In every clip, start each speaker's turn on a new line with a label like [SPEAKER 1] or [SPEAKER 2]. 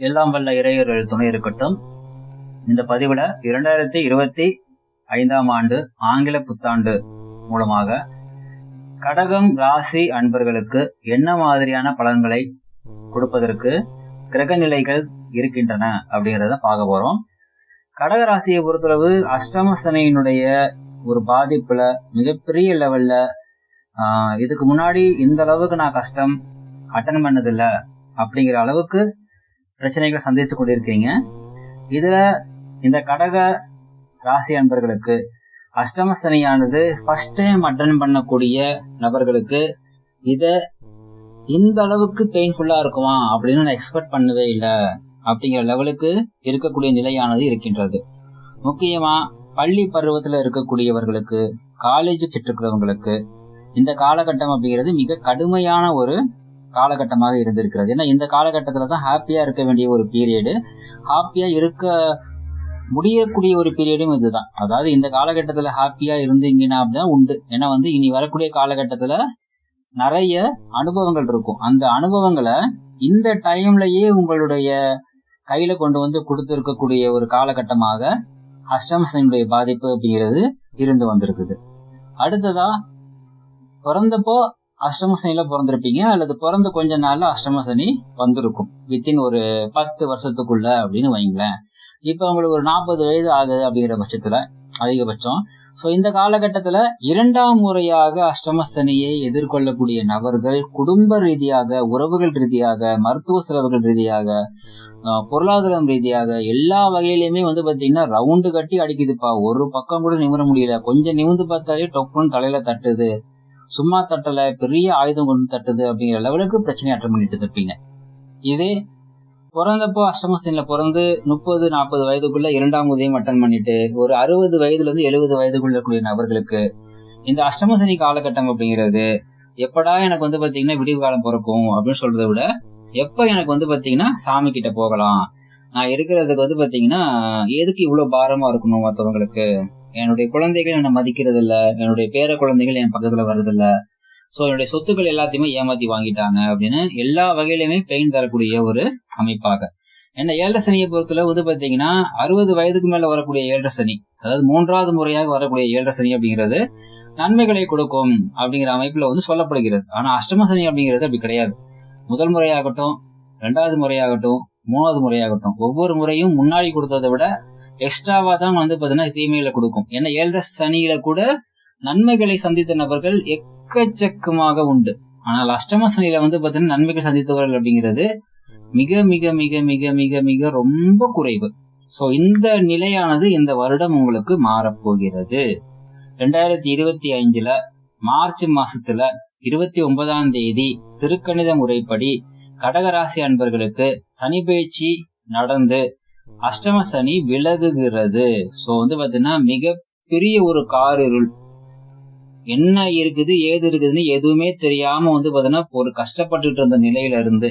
[SPEAKER 1] எல்லாம் வல்ல இறையர்கள் துணை இருக்கட்டும். இந்த பதிவுல 2025 ஆண்டு ஆங்கில புத்தாண்டு மூலமாக கடகம் ராசி அன்பர்களுக்கு என்ன மாதிரியான பலன்களை கொடுப்பதற்கு கிரக நிலைகள் இருக்கின்றன அப்படிங்கிறத பார்க்க போறோம். கடக ராசியை பொறுத்தளவு அஷ்டம சனியினுடைய ஒரு பாதிப்புல மிகப்பெரிய லெவல்ல இதுக்கு முன்னாடி இந்த அளவுக்கு நான் கஷ்டம் அட்டன் பண்ணதில்லை அப்படிங்கிற அளவுக்கு பிரச்சனைகளை சந்தித்து கொண்டிருக்கிறீங்க. இதுல இந்த கடக ராசி அன்பர்களுக்கு அஷ்டம சனியானது ஃபர்ஸ்ட் டைம் அட்டன் பண்ணக்கூடிய நபர்களுக்கு இந்த அளவுக்கு பெயின்ஃபுல்லா இருக்குமா அப்படின்னு நான் எக்ஸ்பெக்ட் பண்ணவே இல்லை அப்படிங்கிற லெவலுக்கு இருக்கக்கூடிய நிலையானது இருக்கின்றது. முக்கியமா பள்ளி பருவத்துல இருக்கக்கூடியவர்களுக்கு, காலேஜ் பெற்றிருக்கிறவங்களுக்கு இந்த காலகட்டம் அப்படிங்கிறது மிக கடுமையான ஒரு காலகட்டமாக இருந்திருக்கிறது. ஏன்னா இந்த காலகட்டத்துல தான் ஹாப்பியா இருக்க வேண்டிய ஒரு பீரியடு, ஹாப்பியா இருக்க முடியக்கூடிய ஒரு பீரியடும் இதுதான். அதாவது இந்த காலகட்டத்துல ஹாப்பியா இருந்தீங்கன்னா அப்படின்னா உண்டு. ஏன்னா இனி வரக்கூடிய காலகட்டத்துல நிறைய அனுபவங்கள் இருக்கும். அந்த அனுபவங்களை இந்த டைம்லயே உங்களுடைய கையில கொண்டு கொடுத்திருக்கக்கூடிய ஒரு காலகட்டமாக அஷ்டம சனியுடைய பாதிப்பு அப்படிங்கிறது இருந்து வந்திருக்குது. அடுத்ததா பிறந்தப்போ அஷ்டம சனியில பிறந்திருப்பீங்க, அல்லது பிறந்த கொஞ்ச நாள்ல அஷ்டம சனி வந்திருக்கும், வித்தின் ஒரு 10 வருஷத்துக்குள்ள அப்படின்னு வைங்களேன். இப்ப உங்களுக்கு ஒரு 40 வயது ஆகுது அப்படிங்கிற பட்சத்துல அதிகபட்சம். ஸோ இந்த காலகட்டத்துல 2ஆம் முறையாக அஷ்டம சனியை எதிர்கொள்ளக்கூடிய நபர்கள் குடும்ப ரீதியாக, உறவுகள் ரீதியாக, மருத்துவ செலவுகள் ரீதியாக, பொருளாதாரம் ரீதியாக எல்லா வகையிலுமே பாத்தீங்கன்னா ரவுண்டு கட்டி அடிக்குதுப்பா. ஒரு பக்கம் கூட நிமிர முடியல. கொஞ்சம் நிமிந்து பார்த்தாலே டொப்புன்னு தலையில தட்டுது, சும்மா தட்டல, பெரிய ஆயுதம் கொண்டு தட்டுது அப்படிங்கிற லெவலுக்கு பிரச்சனை அட்டன் பண்ணிட்டு இருப்பீங்க. இதே பிறந்தப்போ அஷ்டம சனியில பிறந்து 30-40 வயதுக்குள்ள 2ஆம் உதயம் அட்டன் பண்ணிட்டு ஒரு 60 வயதுல இருந்து 70 வயதுக்குள்ள இருக்கக்கூடிய நபர்களுக்கு இந்த அஷ்டம சனி காலகட்டம் அப்படிங்கிறது எப்படா எனக்கு பாத்தீங்கன்னா விடிவு காலம் பிறக்கும் அப்படின்னு சொல்றதை விட, எப்ப எனக்கு பாத்தீங்கன்னா சாமி கிட்ட போகலாம், நான் இருக்கிறதுக்கு பாத்தீங்கன்னா எதுக்கு இவ்வளவு பாரமா இருக்கணும் மற்றவங்களுக்கு, என்னுடைய குழந்தைகள் என்னை மதிக்கிறது இல்ல, என்னுடைய பேர குழந்தைகள் என் பக்கத்துல வருதில்ல, சோ என்னுடைய சொத்துக்கள் எல்லாத்தையுமே ஏமாத்தி வாங்கிட்டாங்க அப்படின்னு எல்லா வகையிலுமே பெயின் தரக்கூடிய ஒரு அமைப்பாக. ஏன்னா 7 சனியை பொறுத்தல பாத்தீங்கன்னா 60 வயதுக்கு மேல வரக்கூடிய 7 சனி, அதாவது 3ஆவது முறையாக வரக்கூடிய 7 சனி அப்படிங்கிறது நன்மைகளை கொடுக்கும் அப்படிங்கிற அமைப்புல சொல்லப்படுகிறது. ஆனா அஷ்டம சனி அப்படிங்கிறது அப்படி கிடையாது. முதல் முறையாகட்டும், 2வது முறையாகட்டும், 3வது முறையாகட்டும், ஒவ்வொரு முறையும் முன்னாடி கொடுத்ததை விட எக்ஸ்ட்ராவா தான் பாத்தீங்கன்னா தீமைகளை கொடுக்கும். ஏன்னா 7 சனியில கூட நன்மைகளை சந்தித்த நபர்கள் எக்கச்சக்கமாக உண்டு. ஆனால் அஷ்டம சனியில பாத்தீங்கன்னா நன்மைகள் சந்தித்தவர்கள் அப்படிங்கிறது மிக மிக மிக மிக மிக மிக ரொம்ப குறைவு. சோ இந்த நிலையானது இந்த வருடம் உங்களுக்கு மாறப்போகிறது. 2025 மார்ச் மாசத்துல 29ஆம் தேதி திருக்கணித முறைப்படி கடகராசி அன்பர்களுக்கு சனி பயிற்சி நடந்து அஷ்டம சனி விலகுகிறது. சோ பாத்தீங்கன்னா மிக பெரிய ஒரு காரிருள், என்ன இருக்குது ஏது இருக்குதுன்னு எதுவுமே தெரியாம பாத்தீங்கன்னா ஒரு கஷ்டப்பட்டுட்டு இருந்த நிலையில இருந்து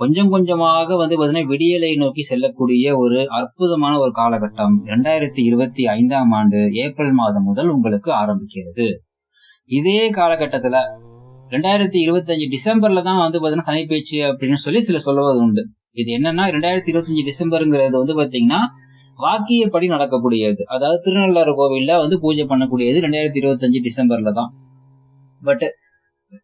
[SPEAKER 1] கொஞ்சம் கொஞ்சமாக பாத்தீங்கன்னா விடியலை நோக்கி செல்லக்கூடிய ஒரு அற்புதமான ஒரு காலகட்டம் 2025ஆம் ஆண்டு ஏப்ரல் மாதம் முதல் உங்களுக்கு ஆரம்பிக்கிறது. இதே காலகட்டத்துல 2025 டிசம்பர்ல தான் பாத்தீங்கன்னா சனி பயிற்சி அப்படின்னு சில சொல்லுவது உண்டு. இது என்னன்னா 2025 டிசம்பருங்கிறது பாத்தீங்கன்னா வாக்கியப்படி நடக்கக்கூடியது. அதாவது திருநள்ளாறு கோவில்ல பூஜை பண்ணக்கூடியது 2025 டிசம்பர்ல தான். பட்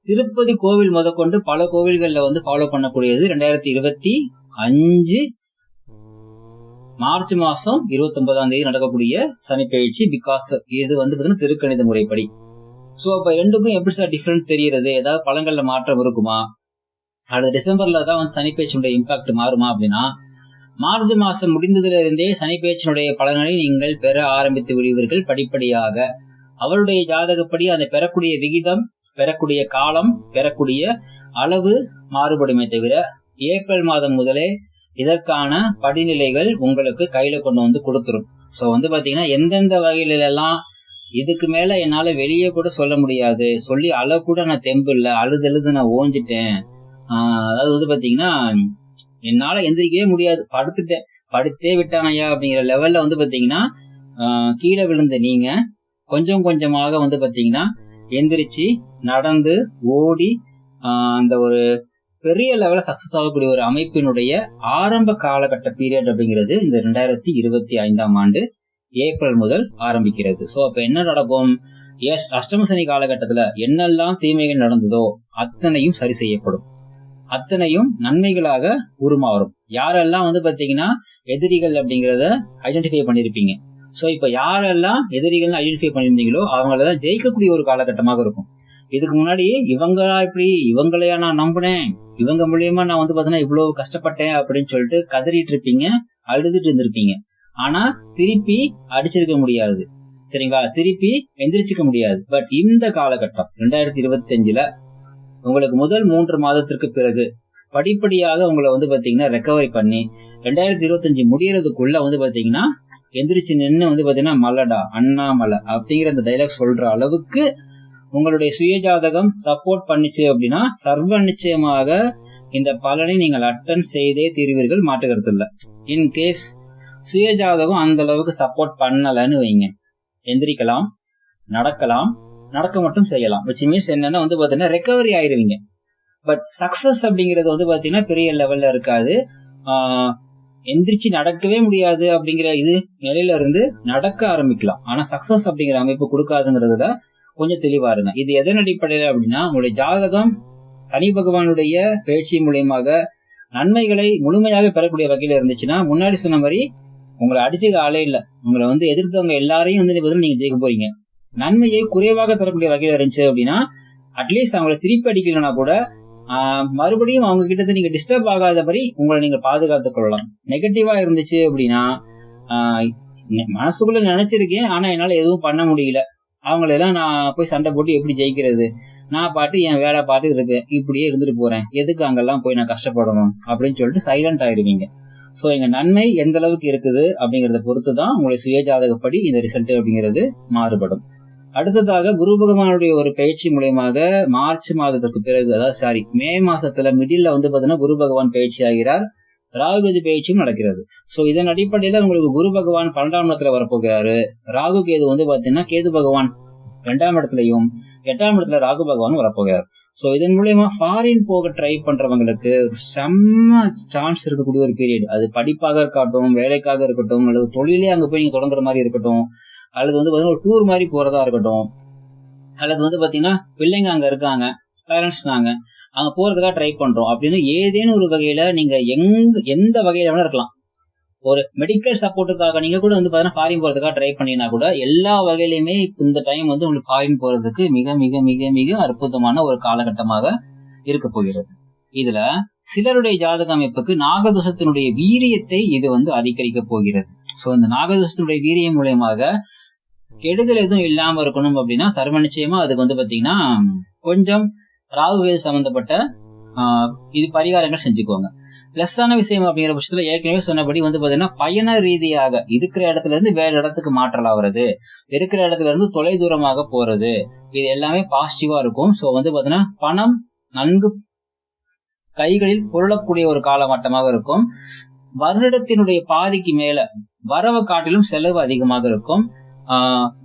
[SPEAKER 1] திருப்பதி கோவில் முதற்கொண்டு பல கோவில்கள்ல ஃபாலோ பண்ணக்கூடியது 2025 மார்ச் மாசம் 29ஆம் தேதி நடக்கக்கூடிய சனி பயிற்சி. பிகாஸ் இது பாத்தீங்கன்னா திருக்கணித முறைப்படி. சோ அப்ப ரெண்டுக்கும் எப்படி சார் டிஃபரெண்ட் தெரிகிறது, ஏதாவது பழங்கள்ல மாற்றம் இருக்குமா, அல்லது டிசம்பர்ல தான் சனி பயிற்சியுடைய இம்பாக்ட் மாறுமா அப்படின்னா, மார்ச் மாசம் முடிந்ததுல இருந்தே சனி பயிற்சியினுடைய பலன்களை நீங்கள் பெற ஆரம்பித்து விடுவீர்கள் படிப்படியாக. அவருடைய ஜாதகப்படி அந்த பெறக்கூடிய விகிதம், பெறக்கூடிய காலம், பெறக்கூடிய அளவு மாறுபடுமே தவிர ஏப்ரல் மாதம் முதலே இதற்கான படிநிலைகள் உங்களுக்கு கையில கொண்டு கொடுத்துரும். சோ பாத்தீங்கன்னா எந்தெந்த வகையில எல்லாம் இதுக்கு மேல என்னால வெளியே கூட சொல்ல முடியாது, சொல்லி அழ கூட நான் தெம்பு இல்லை, அழுது நான் ஓஞ்சிட்டேன், அதாவது பாத்தீங்கன்னா என்னால எந்திரிக்கவே முடியாது, படுத்தே விட்டானையா அப்படிங்கிற லெவல்ல பாத்தீங்கன்னா கீழே விழுந்த நீங்க கொஞ்சம் கொஞ்சமாக பாத்தீங்கன்னா எந்திரிச்சு நடந்து ஓடி அந்த ஒரு பெரிய லெவலில் சக்சஸ் ஆகக்கூடிய ஒரு அமைப்பினுடைய ஆரம்ப காலகட்ட பீரியட் அப்படிங்கிறது இந்த 2025ஆம் ஆண்டு ஏப்ரல் முதல் ஆரம்பிக்கிறது. ஸோ அப்ப என்ன நடக்கும்? அஷ்டம சனி காலகட்டத்துல என்னெல்லாம் தீமைகள் நடந்ததோ அத்தனையும் சரி செய்யப்படும், அத்தனையும் நன்மைகளாக உருமாறும். யாரெல்லாம் பாத்தீங்கன்னா எதிரிகள் அப்படிங்கிறத ஐடென்டிஃபை பண்ணிருப்பீங்க. ஸோ இப்ப யாரெல்லாம் எதிரிகள் ஐடென்டிஃபை பண்ணியிருந்தீங்களோ அவங்களதான் ஜெயிக்கக்கூடிய ஒரு காலகட்டமாக இருக்கும். இதுக்கு முன்னாடி இவங்களா இப்படி இவங்களையா நான் நம்பினேன், இவங்க மூலியமா நான் பாத்தீங்கன்னா இவ்வளவு கஷ்டப்பட்டேன் அப்படின்னு சொல்லிட்டு கதறிட்டு இருப்பீங்க, அழுதுட்டு இருந்திருப்பீங்க. ஆனா திருப்பி அடிச்சிருக்க முடியாது, சரிங்களா? திருப்பி எந்திரிச்சிக்க முடியாது. பட் இந்த காலகட்டம் 2025ல உங்களுக்கு முதல் 3 மாதத்திற்கு பிறகு படிப்படியாக உங்களை பாத்தீங்கன்னா ரெக்கவரி பண்ணி 2025 முடியறதுக்குள்ள பாத்தீங்கன்னா எந்திரிச்சு நின்று பாத்தீங்கன்னா மல்லடா அண்ணாமலை அப்படிங்கிற அந்த டைலாக் சொல்ற அளவுக்கு உங்களுடைய சுயஜாதகம் சப்போர்ட் பண்ணிச்சு அப்படின்னா சர்வ நிச்சயமாக இந்த பலனை நீங்கள் அட்டன் செய்தே தீர்வீர்கள், மாற்றுகிறது இல்லை. இன்கேஸ் சுயஜாதகம் அந்த அளவுக்கு சப்போர்ட் பண்ணலன்னு வைங்க, எந்திரிக்கலாம், நடக்கலாம், நடக்க மட்டும் செய்யலாம். விச் மீன்ஸ் என்னன்னா பாத்தீங்கன்னா ரெக்கவரி ஆயிருவீங்க. பட் சக்சஸ் அப்படிங்கிறது பாத்தீங்கன்னா பெரிய லெவல்ல இருக்காது. எந்திரிச்சு நடக்கவே முடியாது அப்படிங்கிற இது நிலையில இருந்து நடக்க ஆரம்பிக்கலாம். ஆனா சக்சஸ் அப்படிங்கிற அமைப்பு கொடுக்காதுங்கிறதுல கொஞ்சம் தெளிவா இருங்க. இது எதன் அடிப்படையில அப்படின்னா உங்களுடைய ஜாதகம் சனி பகவானுடைய பயிற்சி மூலியமாக நன்மைகளை முழுமையாக பெறக்கூடிய வகையில இருந்துச்சுன்னா முன்னாடி சொன்ன மாதிரி உங்களை அடிச்சுக்க ஆளே இல்லை. உங்களை எதிர்த்தவங்க எல்லாரையும் நீங்க ஜெயிக்க போறீங்க. நன்மையை குறைவாக தரக்கூடிய வகையில இருந்துச்சு அப்படின்னா அட்லீஸ்ட் அவங்களை திருப்பி அடிக்கலன்னா கூட மறுபடியும் அவங்க கிட்ட நீங்க டிஸ்டர்ப் ஆகாதபடி உங்களை நீங்க பாதுகாத்துக் கொள்ளலாம். நெகட்டிவா இருந்துச்சு அப்படின்னா மனசுக்குள்ள நினைச்சிருக்கேன் ஆனா என்னால எதுவும் பண்ண முடியல, அவங்களெல்லாம் நான் போய் சண்டை போட்டு எப்படி ஜெயிக்கிறது, நான் பாட்டு என் வேலை பாட்டு இருக்கேன், இப்படியே இருந்துட்டு போறேன், எதுக்கு அங்கெல்லாம் போய் நான் கஷ்டப்படணும் அப்படின்னு சொல்லிட்டு சைலண்ட் ஆயிருவீங்க. ஸோ எங்க நன்மை எந்த அளவுக்கு இருக்குது அப்படிங்கறத பொறுத்து தான் உங்களுடைய சுயஜாதகப்படி இந்த ரிசல்ட் அப்படிங்கிறது மாறுபடும். அடுத்ததாக குரு பகவானுடைய ஒரு பயிற்சி மூலயமாக மார்ச் மாதத்திற்கு பிறகு, அதாவது மே மாசத்துல மிடில் பாத்தீங்கன்னா குரு பகவான் பயிற்சி ஆகிறார், ராகுகேது பயிற்சியும் நடக்கிறது. சோ இதன் அடிப்படையில உங்களுக்கு குரு பகவான் 12ஆம் இடத்துல வரப்போகிறாரு. ராகு கேது பாத்தீங்கன்னா கேது பகவான் 2ஆம் இடத்துலயும் 8ஆம் இடத்துல ராகு பகவான் வரப்போகிறார். சோ இதன் மூலயமா ஃபாரின் போக ட்ரை பண்றவங்களுக்கு செம்ம சான்ஸ் இருக்கக்கூடிய ஒரு பீரியட். அது படிப்பாக இருக்கட்டும், வேலைக்காக இருக்கட்டும், அல்லது தொழிலே அங்க போய் நீங்க தொடங்குற மாதிரி இருக்கட்டும், அல்லது பாத்தீங்கன்னா ஒரு டூர் மாதிரி போறதா இருக்கட்டும், அல்லது பாத்தீங்கன்னா பிள்ளைங்க அங்க இருக்காங்க, பேரண்ட்ஸ் நாங்க அங்க போறதுக்காக ட்ரை பண்றோம் அப்படின்னு ஏதேனும் ஒரு வகையில நீங்க எந்த வகையில வேணா இருக்கலாம். ஒரு மெடிக்கல் சப்போர்ட்டுக்காக நீங்க கூட பாத்தீங்கன்னா ஃபாரின் போறதுக்காக ட்ரை பண்ணினா கூட எல்லா வகையிலுமே இந்த டைம் உங்களுக்கு ஃபாரின் போறதுக்கு மிக மிக மிக மிக அற்புதமான ஒரு காலகட்டமாக இருக்க போகிறது. இதுல சிலருடைய ஜாதக அமைப்புக்கு நாகதோஷத்தினுடைய வீரியத்தை இது அதிகரிக்க போகிறது. சோ இந்த நாகதோஷத்தினுடைய வீரியம் மூலயமாக கெடுதல் எதுவும் இல்லாம இருக்கணும் அப்படின்னா சர்வ நிச்சயமா அதுக்கு பாத்தீங்கன்னா கொஞ்சம் ராகுவேது சம்பந்தப்பட்ட இது பரிகாரங்கள் செஞ்சுக்கோங்க. பிளஸ்ஸான விஷயம் அப்படிங்கிற பட்சத்துல ஏற்கனவே சொன்னபடி பாத்தீங்கன்னா பயண ரீதியாக இருக்கிற இடத்துல இருந்து வேற இடத்துக்கு மாற்றல் ஆகுறது, இருக்கிற இடத்துல இருந்து தொலை தூரமாக போறது, இது எல்லாமே பாசிட்டிவா இருக்கும். சோ பாத்தீங்கன்னா பணம் நன்கு கைகளில் பொருளக்கூடிய ஒரு காலகட்டமாக இருக்கும். வருடத்தினுடைய பாதிக்கு மேல வரவு காட்டிலும் செலவு அதிகமாக இருக்கும்.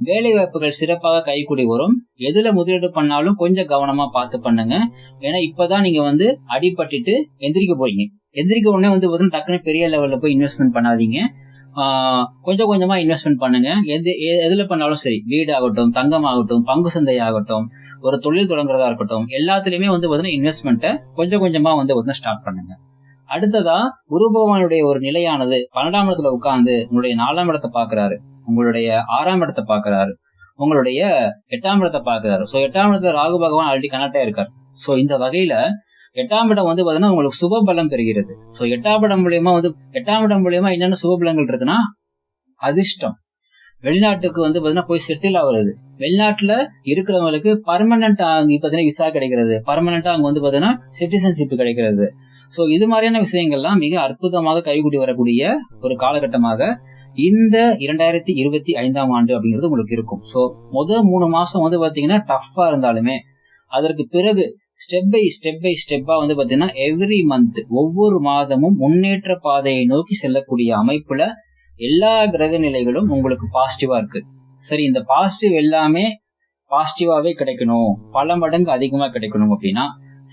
[SPEAKER 1] வேலை வாய்ப்புகள் சிறப்பாக கைகூடி வரும். எதுல முதலீடு பண்ணாலும் கொஞ்சம் கவனமா பார்த்து பண்ணுங்க. ஏன்னா இப்பதான் நீங்க அடிபட்டுட்டு எந்திரிக்க போறீங்க. எந்திரிக்க உடனே டக்குனு பெரிய லெவல்ல போய் இன்வெஸ்ட்மெண்ட் பண்ணாதீங்க. கொஞ்சம் கொஞ்சமா இன்வெஸ்ட்மெண்ட் பண்ணுங்க. எதுல பண்ணாலும் சரி, வீடு ஆகட்டும், தங்கம் ஆகட்டும், பங்கு சந்தை ஆகட்டும், ஒரு தொழில் தொடங்குறதா இருக்கட்டும், எல்லாத்துலயுமே பாத்தீங்கன்னா இன்வெஸ்ட்மெண்ட்டை கொஞ்சம் கொஞ்சமா ஸ்டார்ட் பண்ணுங்க. அடுத்ததா குரு பகவானுடைய ஒரு நிலையானது 12ஆம் இடத்துல உட்கார்ந்து உங்களுடைய 4ஆம் இடத்தை பாக்குறாரு, உங்களுடைய 6ஆம் இடத்தை பாக்குறாரு, உங்களுடைய 8ஆம் இடத்தை பாக்குறாரு. சோ 8ஆம் இடத்துல ராகு பகவான் ஆல்ரெடி கனெக்டா இருக்காரு. சோ இந்த வகையில 8ஆம் இடம் பாத்தீங்கன்னா உங்களுக்கு சுப பலம் பெறுகிறது. சோ 8ஆம் இடம் மூலியமா என்னென்ன சுப பலங்கள் இருக்குன்னா அதிர்ஷ்டம், வெளிநாட்டுக்கு பாத்தீங்கன்னா போய் செட்டில் ஆகுறது, வெளிநாட்டுல இருக்கிறவங்களுக்கு பர்மனன்ட் பாத்தீங்கன்னா விசா கிடைக்கிறது, பர்மனண்டா அங்க பாத்தீங்கன்னா சிட்டிசன்ஷிப் கிடைக்கிறது. சோ இது மாதிரியான விஷயங்கள்லாம் மிக அற்புதமாக கைகூடி வரக்கூடிய ஒரு காலகட்டமாக இந்த 2025ஆம் ஆண்டு அப்படிங்கிறது உங்களுக்கு இருக்கும். சோ முதல் 3 மாசம் பாத்தீங்கன்னா டஃப்பா இருந்தாலுமே அதற்கு பிறகு ஸ்டெப் பை ஸ்டெப்பா பாத்தீங்கன்னா எவ்ரி மந்த் ஒவ்வொரு மாதமும் முன்னேற்ற பாதையை நோக்கி செல்லக்கூடிய அமைப்புல எல்லா கிரக நிலைகளும் உங்களுக்கு பாசிட்டிவா இருக்கு. சரி, இந்த பாசிட்டிவ் எல்லாமே பாசிட்டிவாவே கிடைக்கணும், பல மடங்கு அதிகமா கிடைக்கணும் அப்படின்னா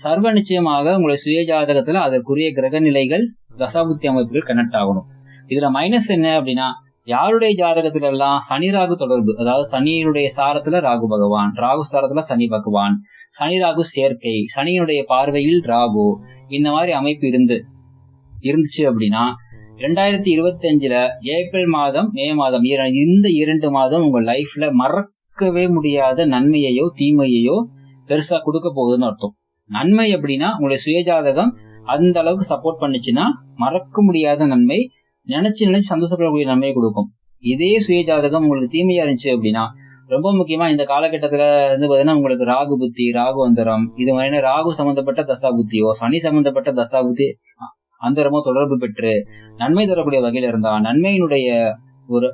[SPEAKER 1] சர்வ நிச்சயமாக உங்களுடைய சுய ஜாதகத்துல அதற்குரிய கிரக நிலைகள் தசாபுத்தி அமைப்புகள் கனெக்ட் ஆகணும். இதுல மைனஸ் என்ன அப்படின்னா, யாருடைய ஜாதகத்துல எல்லாம் சனி ராகு தொடர்பு, அதாவது சனியினுடைய சாரத்துல ராகு பகவான், ராகு சாரத்துல சனி பகவான், சனி ராகு சேர்க்கை, சனியினுடைய பார்வையில் ராகு, இந்த மாதிரி அமைப்பு இருந்துச்சு அப்படின்னா 2025 ஏப்ரல் மாதம் மே மாதம் இந்த 2 மாதம் உங்க லைஃப்ல மறக்கவே முடியாத நன்மையையோ தீமையையோ பெருசா கொடுக்க போகுதுன்னு அர்த்தம். நன்மை அப்படின்னா உங்களுடைய சுயஜாதகம் அந்த அளவுக்கு சப்போர்ட் பண்ணுச்சுன்னா மறக்க முடியாத நன்மை, நினைச்சு சந்தோஷப்படக்கூடிய நன்மையை கொடுக்கும். இதே சுயஜாதகம் உங்களுக்கு தீமையா இருந்துச்சு அப்படின்னா, ரொம்ப முக்கியமா இந்த காலகட்டத்துல பாத்தீங்கன்னா உங்களுக்கு ராகு புத்தி, ராகு அந்தரம், இது மாதிரி ராகு சம்பந்தப்பட்ட தசா புத்தியோ சனி சம்பந்தப்பட்ட தசா புத்தி அந்தரமோ தொடர்பு பெற்று நன்மை தரக்கூடிய வகையில இருந்தா நன்மையினுடைய ஒரு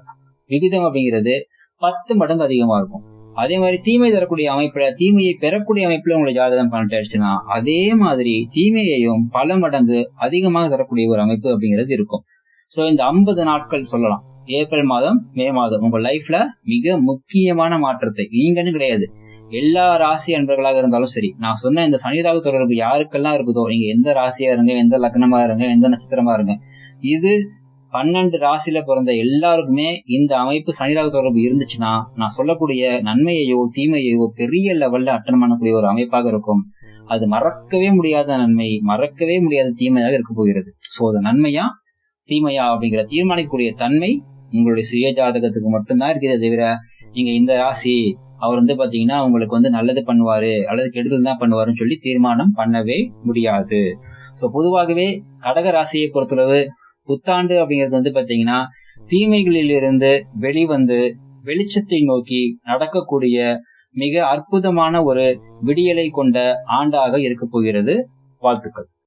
[SPEAKER 1] விகிதம் அப்படிங்கிறது 10 மடங்கு அதிகமா இருக்கும். அதே மாதிரி தீமை தரக்கூடிய அமைப்புல, தீமையை பெறக்கூடிய அமைப்புல உங்களை ஜாதகம் கனெக்ட் ஆயிடுச்சுன்னா அதே மாதிரி தீமையையும் பல மடங்கு அதிகமாக தரக்கூடிய ஒரு அமைப்பு அப்படிங்கிறது இருக்கும். சோ இந்த 50 நாட்கள் சொல்லலாம், ஏப்ரல் மாதம் மே மாதம் உங்க லைஃப்ல மிக முக்கியமான மாற்றத்தை, நீங்கன்னு கிடையாது, எல்லா ராசி அன்பர்களாக இருந்தாலும் சரி, நான் சொன்ன இந்த சனி ராகு தொடர்பு யாருக்கெல்லாம் இருக்குதோ, நீங்க எந்த ராசியா இருங்க, எந்த லக்னமா இருங்க, எந்த நட்சத்திரமா இருங்க, இது 12 ராசியில பிறந்த எல்லாருக்குமே இந்த அமைப்பு சனி ராகு தொடர்பு இருந்துச்சுன்னா நான் சொல்லக்கூடிய நன்மையையோ தீமையையோ பெரிய லெவல்ல அட்டன் பண்ணக்கூடிய ஒரு அமைப்பாக இருக்கும். அது மறக்கவே முடியாத நன்மை, மறக்கவே முடியாத தீமையாக இருக்க போகிறது. சோ அது நன்மையா தீமையா அப்படிங்கிற தீர்மானிக்கக்கூடிய தன்மை உங்களுடைய சுய ஜாதகத்துக்கு மட்டும்தான் இருக்குது. தவிர நீங்க இந்த ராசி அவர் பாத்தீங்கன்னா உங்களுக்கு நல்லது பண்ணுவாரு அல்லது கெடுதல் தான் பண்ணுவாருன்னு சொல்லி தீர்மானம் பண்ணவே முடியாது. சோ பொதுவாகவே கடக ராசியை பொறுத்தளவு புத்தாண்டு அப்படிங்கிறது பாத்தீங்கன்னா தீமைகளிலிருந்து வெளிவந்து வெளிச்சத்தை நோக்கி நடக்கக்கூடிய மிக அற்புதமான ஒரு விடியலை கொண்ட ஆண்டாக இருக்க போகிறது. வாழ்த்துக்கள்.